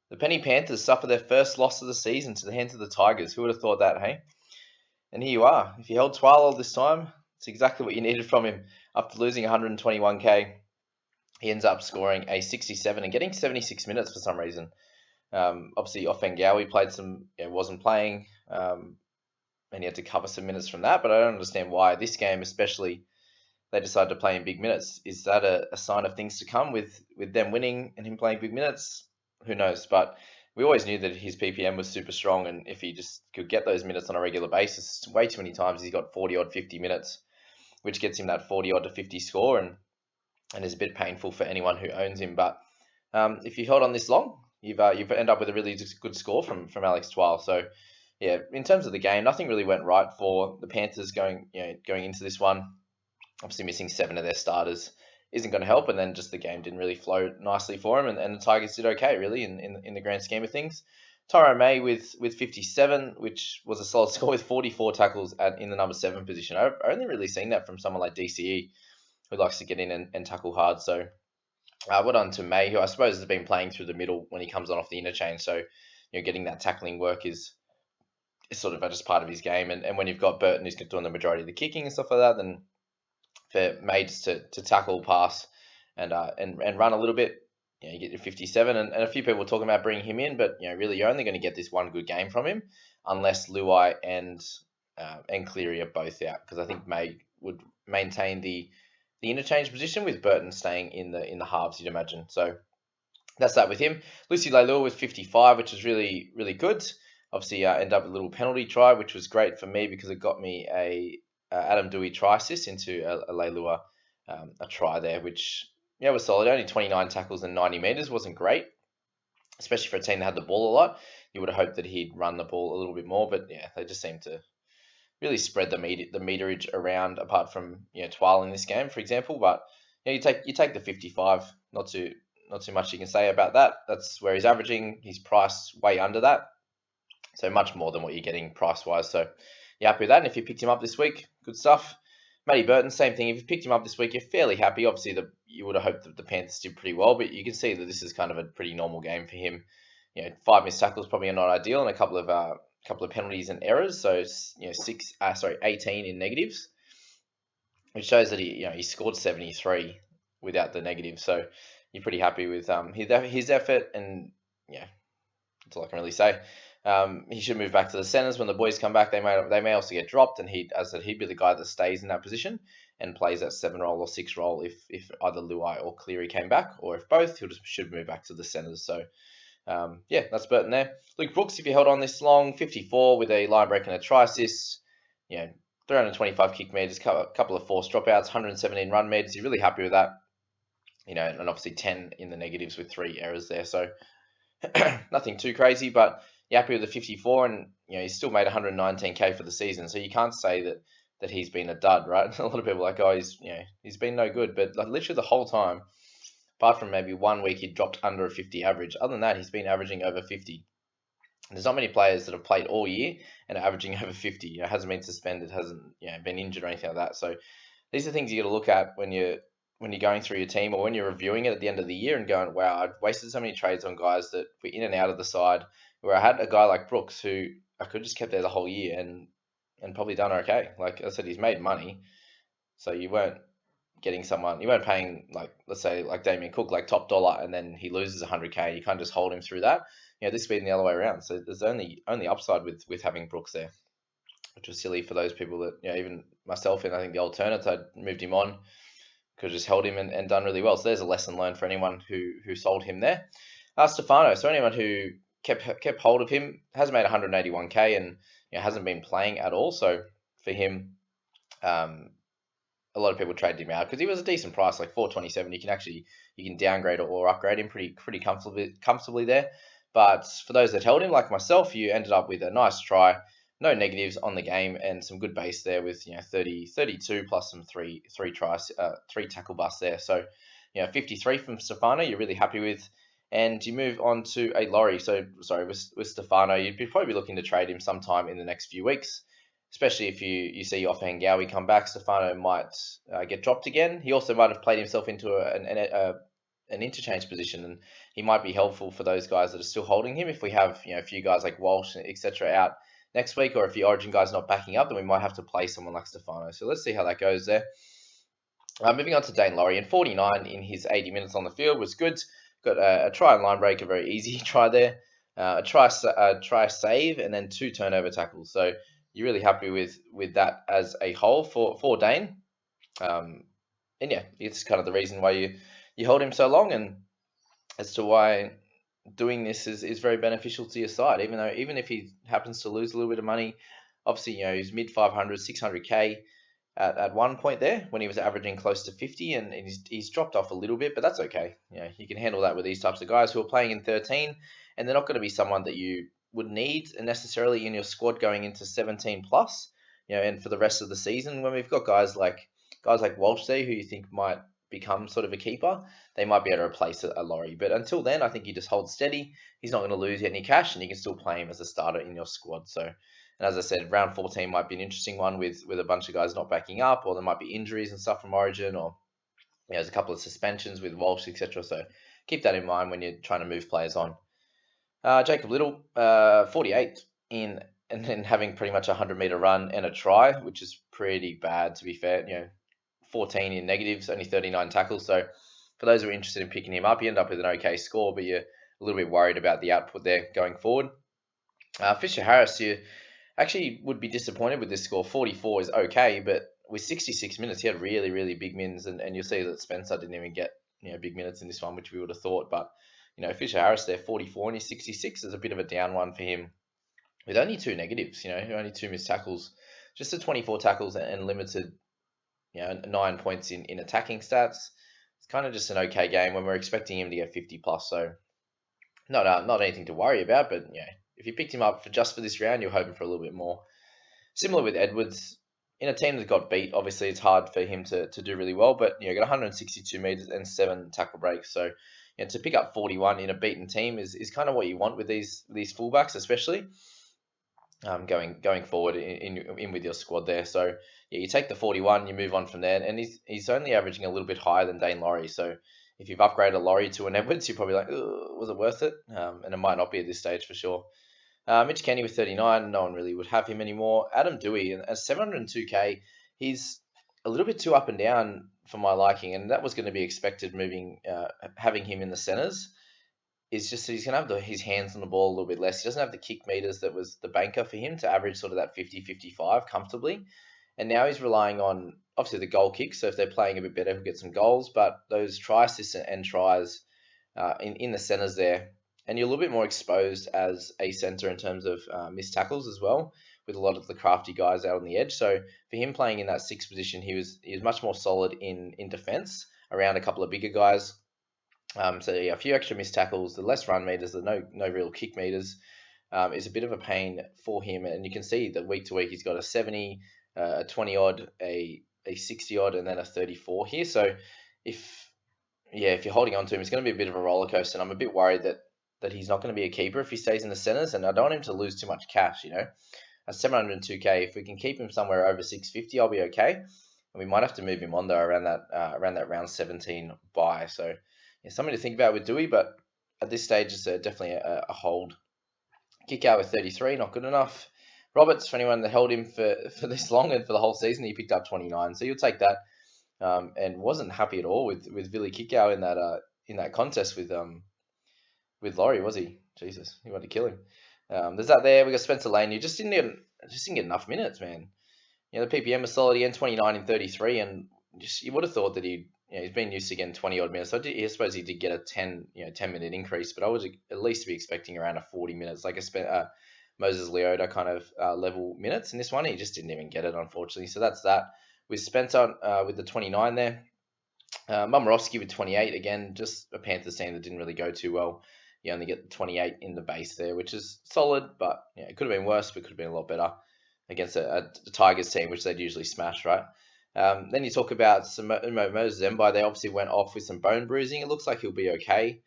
The Penny Panthers suffer their first loss of the season to the hands of the Tigers. Who would have thought that, hey? And here you are. If you held Twile all this time, it's exactly what you needed from him. After losing 121k, he ends up scoring a 67 and getting 76 minutes for some reason. Obviously, Offengawi played wasn't playing, and he had to cover some minutes from that. But I don't understand why this game, especially, they decided to play in big minutes. Is that a sign of things to come with them winning and him playing big minutes? Who knows? But we always knew that his PPM was super strong, and if he just could get those minutes on a regular basis, way too many times he's got 40 odd 50 minutes, which gets him that 40 odd to 50 score, and is a bit painful for anyone who owns him. But if you held on this long, you've ended up with a really good score from Alex Twile. So yeah, in terms of the game, nothing really went right for the Panthers going into this one. Obviously, missing 7 of their starters isn't going to help, and then just the game didn't really flow nicely for him, and the Tigers did okay, really, in the grand scheme of things. Tyrone May with 57, which was a solid score with 44 tackles in the number 7 position. I've only really seen that from someone like DCE, who likes to get in and tackle hard. So well done to May, who I suppose has been playing through the middle when he comes on off the interchange. So getting that tackling work is sort of just part of his game. And when you've got Burton who's doing the majority of the kicking and stuff like that, then for mates to tackle, pass, and run a little bit, you get your 57. And a few people were talking about bringing him in, but really you're only going to get this one good game from him unless Luai and Cleary are both out, because I think May would maintain the interchange position with Burton staying in the halves, you'd imagine. So that's that with him. Lucy Leilua with 55, which is really, really good. Obviously, ended up with a little penalty try, which was great for me because it got me a Adam Dewey try assist into a Leilua a try there, which was solid. Only 29 tackles and 90 metres, wasn't great, especially for a team that had the ball a lot. You would have hoped that he'd run the ball a little bit more, but yeah, they just seemed to really spread the meterage around, apart from Twile in this game, for example. But you take the 55, not too much you can say about that. That's where he's averaging. He's priced way under that, so much more than what you're getting price wise. So you're happy with that. And if you picked him up this week, good stuff. Maddie Burton, same thing. If you picked him up this week, you're fairly happy. Obviously, you would have hoped that the Panthers did pretty well, but you can see that this is kind of a pretty normal game for him. 5 missed tackles probably not ideal, and a couple of penalties and errors. So 18 in negatives, which shows that he scored 73 without the negative. So you're pretty happy with his effort, and that's all I can really say. He should move back to the centres when the boys come back. They may also get dropped, and he'd be the guy that stays in that position and plays that 7 role or 6 role if either Luai or Cleary came back, or if both, should move back to the centres. So that's Burton there. Luke Brooks, if you held on this long, 54 with a line break and a try assist, 325 kick metres, couple of forced dropouts, 117 run metres. You're really happy with that, and obviously 10 in the negatives with 3 errors there. So nothing too crazy, but you're happy with the 54, and he's still made 119k for the season. So you can't say that he's been a dud, right? A lot of people are like, oh, he's been no good, but like literally the whole time, apart from maybe 1 week he dropped under a 50 average. Other than that, he's been averaging over 50. There's not many players that have played all year and are averaging over 50. Hasn't been suspended, hasn't been injured or anything like that. So these are things you got to look at when you're going through your team, or when you're reviewing it at the end of the year and going, wow, I've wasted so many trades on guys that were in and out of the side, where I had a guy like Brooks who I could just kept there the whole year and probably done okay. Like I said, he's made money. So you weren't paying, like, let's say, like Damien Cook, like top dollar, and then he loses 100k. You can't just hold him through that. This has been the other way around. So there's only upside with having Brooks there, which was silly for those people that, even myself, and I think the alternates, I'd moved him on, could have just held him and done really well. So there's a lesson learned for anyone who sold him there. Stefano, so anyone who kept hold of him has made 181k and hasn't been playing at all. So for him, a lot of people traded him out because he was a decent price, like 427. You can downgrade or upgrade him pretty comfortably there. But for those that held him, like myself, you ended up with a nice try, no negatives on the game, and some good base there with 32 plus some three tries, 3 tackle busts there. So 53 from Stefano, you're really happy with. And you move on to a Laurie. So sorry, with Stefano, you'd probably be looking to trade him sometime in the next few weeks, especially if you see Offengawi come back. Stefano might get dropped again. He also might have played himself into an interchange position, and he might be helpful for those guys that are still holding him. If we have a few guys like Walsh, etc., out next week, or if the Origin guy's not backing up, then we might have to play someone like Stefano. So let's see how that goes there. Moving on to Dane Laurie, and 49 in his 80 minutes on the field was good. Got a try and line break, a very easy try there, a try save, and then 2 turnover tackles. So you're really happy with that as a whole for Dane. And yeah, it's kind of the reason why you hold him so long, and as to why doing this is very beneficial to your side. Even if he happens to lose a little bit of money, obviously he's mid 500, 600k at one point there when he was averaging close to 50, and he's dropped off a little bit, but that's okay. You can handle that with these types of guys who are playing in 13, and they're not going to be someone that you would need necessarily in your squad going into 17 plus, and for the rest of the season when we've got guys like Walsh there who you think might become sort of a keeper, they might be able to replace a Laurie. But until then, I think you just hold steady. He's not going to lose any cash, and you can still play him as a starter in your squad. So, and as I said, round 14 might be an interesting one with a bunch of guys not backing up, or there might be injuries and stuff from Origin, or there's a couple of suspensions with Walsh, etc. So keep that in mind when you're trying to move players on. Jacob Little, 48 in, and then having pretty much a 100-meter run and a try, which is pretty bad to be fair. 14 in negatives, only 39 tackles. So for those who are interested in picking him up, you end up with an okay score, but you're a little bit worried about the output there going forward. Fisher Harris, you actually would be disappointed with this score. 44 is okay, but with 66 minutes, he had really, really big mins, and you'll see that Spencer didn't even get big minutes in this one, which we would have thought. But Fisher Harris there, 44 and he's 66 is a bit of a down one for him, with only 2 negatives. Only 2 missed tackles, just the 24 tackles and limited 9 points in attacking stats. It's kind of just an okay game when we're expecting him to get 50 plus. So not anything to worry about, but if you picked him up for this round, you're hoping for a little bit more. Similar with Edwards, in a team that got beat, obviously it's hard for him to do really well, but got 162 meters and 7 tackle breaks. So to pick up 41 in a beaten team is kind of what you want with these fullbacks, especially going forward in with your squad there. So you take the 41, you move on from there, and he's only averaging a little bit higher than Dane Laurie. So if you've upgraded a Laurie to an Edwards, you're probably like, was it worth it? And it might not be at this stage for sure. Mitch Kenny with 39, no one really would have him anymore. Adam Dewey at 702k, he's a little bit too up and down for my liking, and that was going to be expected having him in the centres. Is just that he's going to have his hands on the ball a little bit less. He doesn't have the kick meters that was the banker for him to average sort of that 50-55 comfortably. And now he's relying on, obviously, the goal kicks. So if they're playing a bit better, he'll get some goals. But those try assists and tries in the centres there, and you're a little bit more exposed as a centre in terms of missed tackles as well, with a lot of the crafty guys out on the edge. So for him playing in that 6th position, he was much more solid in defence around a couple of bigger guys. So a few extra missed tackles, the less run meters, the no real kick meters is a bit of a pain for him. And you can see that week to week he's got a 70, a 20 odd, a 60 odd, and then a 34 here. So if you're holding on to him, it's going to be a bit of a roller coaster. And I'm a bit worried that he's not going to be a keeper if he stays in the centres, and I don't want him to lose too much cash. At 702k, if we can keep him somewhere over 650, I'll be okay. And we might have to move him on though around that round 17 buy. So something to think about with Dewey, but at this stage it's definitely a hold. Kick out with 33, not good enough. Roberts, for anyone that held him for this long and for the whole season, he picked up 29, so you'll take that. And wasn't happy at all with Billy Kickow in that contest with Laurie, was he? Jesus, he wanted to kill him. There's that there. We got Spencer Lane. You just didn't get enough minutes, man. The PPM was solid again, 29 and 33, and you would have thought that he's been used to getting 20 odd minutes. I suppose he did get a 10 minute increase, but I would at least be expecting around a 40 minutes, like a Moses Leota kind of level minutes. In this one, he just didn't even get it, unfortunately. So that's that. With Spencer with the 29 there. Momorowski with 28, again, just a Panthers team that didn't really go too well. You only get the 28 in the base there, which is solid, but it could have been worse, but could have been a lot better against a Tigers team, which they'd usually smash, right? Then you talk about Moses Zembai. They obviously went off with some bone bruising. It looks like he'll be okay.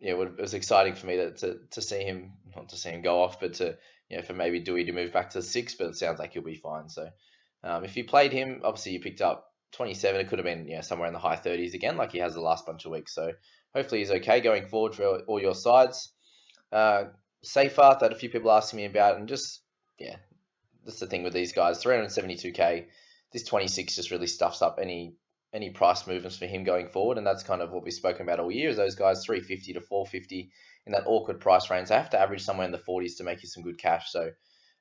It was exciting for me to see him, not to see him go off, but for maybe Dewey to move back to 6, but it sounds like he'll be fine. So if you played him, obviously you picked up 27. It could have been somewhere in the high 30s again, like he has the last bunch of weeks. So hopefully he's okay going forward for all your sides. Seyfarth, that a few people asking me about, and just that's the thing with these guys. 372k. This 26 just really stuffs up any price movements for him going forward, and that's kind of what we've spoken about all year. Is those guys 350 to 450 in that awkward price range? They have to average somewhere in the 40s to make you some good cash. So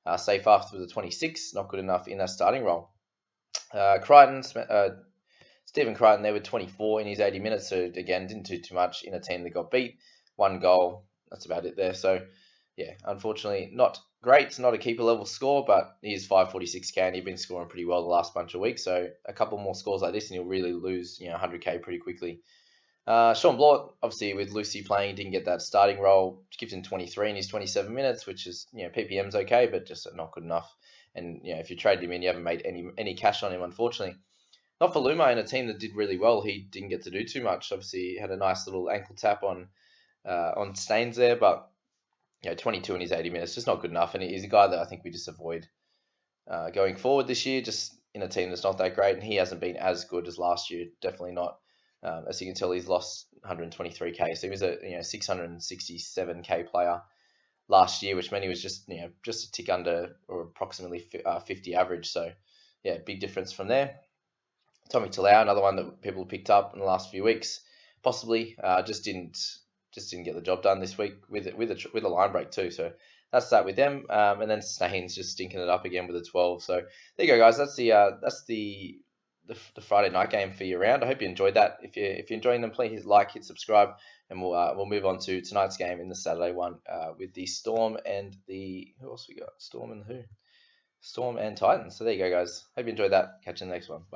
Seyfarth with a 26, not good enough in that starting role. Crichton, Stephen Crichton there with 24 in his 80 minutes. So again, didn't do too much in a team that got beat. 1 goal. That's about it there. So yeah, unfortunately, not great. It's not a keeper level score, but he is 546k and he's been scoring pretty well the last bunch of weeks. So a couple more scores like this and he'll really lose 100k pretty quickly. Sean Blort, obviously with Lucy playing, didn't get that starting role. Gives him 23 in his 27 minutes, which is PPM's okay, but just not good enough. And if you trade him in, you haven't made any cash on him, unfortunately. Not for Luma in a team that did really well. He didn't get to do too much. Obviously, he had a nice little ankle tap on Staines there, but 22 in his 80 minutes, just not good enough. And he's a guy that I think we just avoid going forward this year, just in a team that's not that great. And he hasn't been as good as last year. Definitely not. As you can tell, he's lost 123k. So he was a 667k player last year, which meant he was just a tick under or approximately 50 average. So yeah, big difference from there. Tommy Talau, another one that people picked up in the last few weeks, possibly just didn't get the job done this week with a line break too. So that's that with them. And then Staines just stinking it up again with a 12. So there you go, guys. That's the Friday night game for your round. I hope you enjoyed that. If you're enjoying them, please hit subscribe, and we'll move on to tonight's game in the Saturday one with the Storm and who else we got? Storm and Titans. So there you go, guys. Hope you enjoyed that. Catch you in the next one. Bye.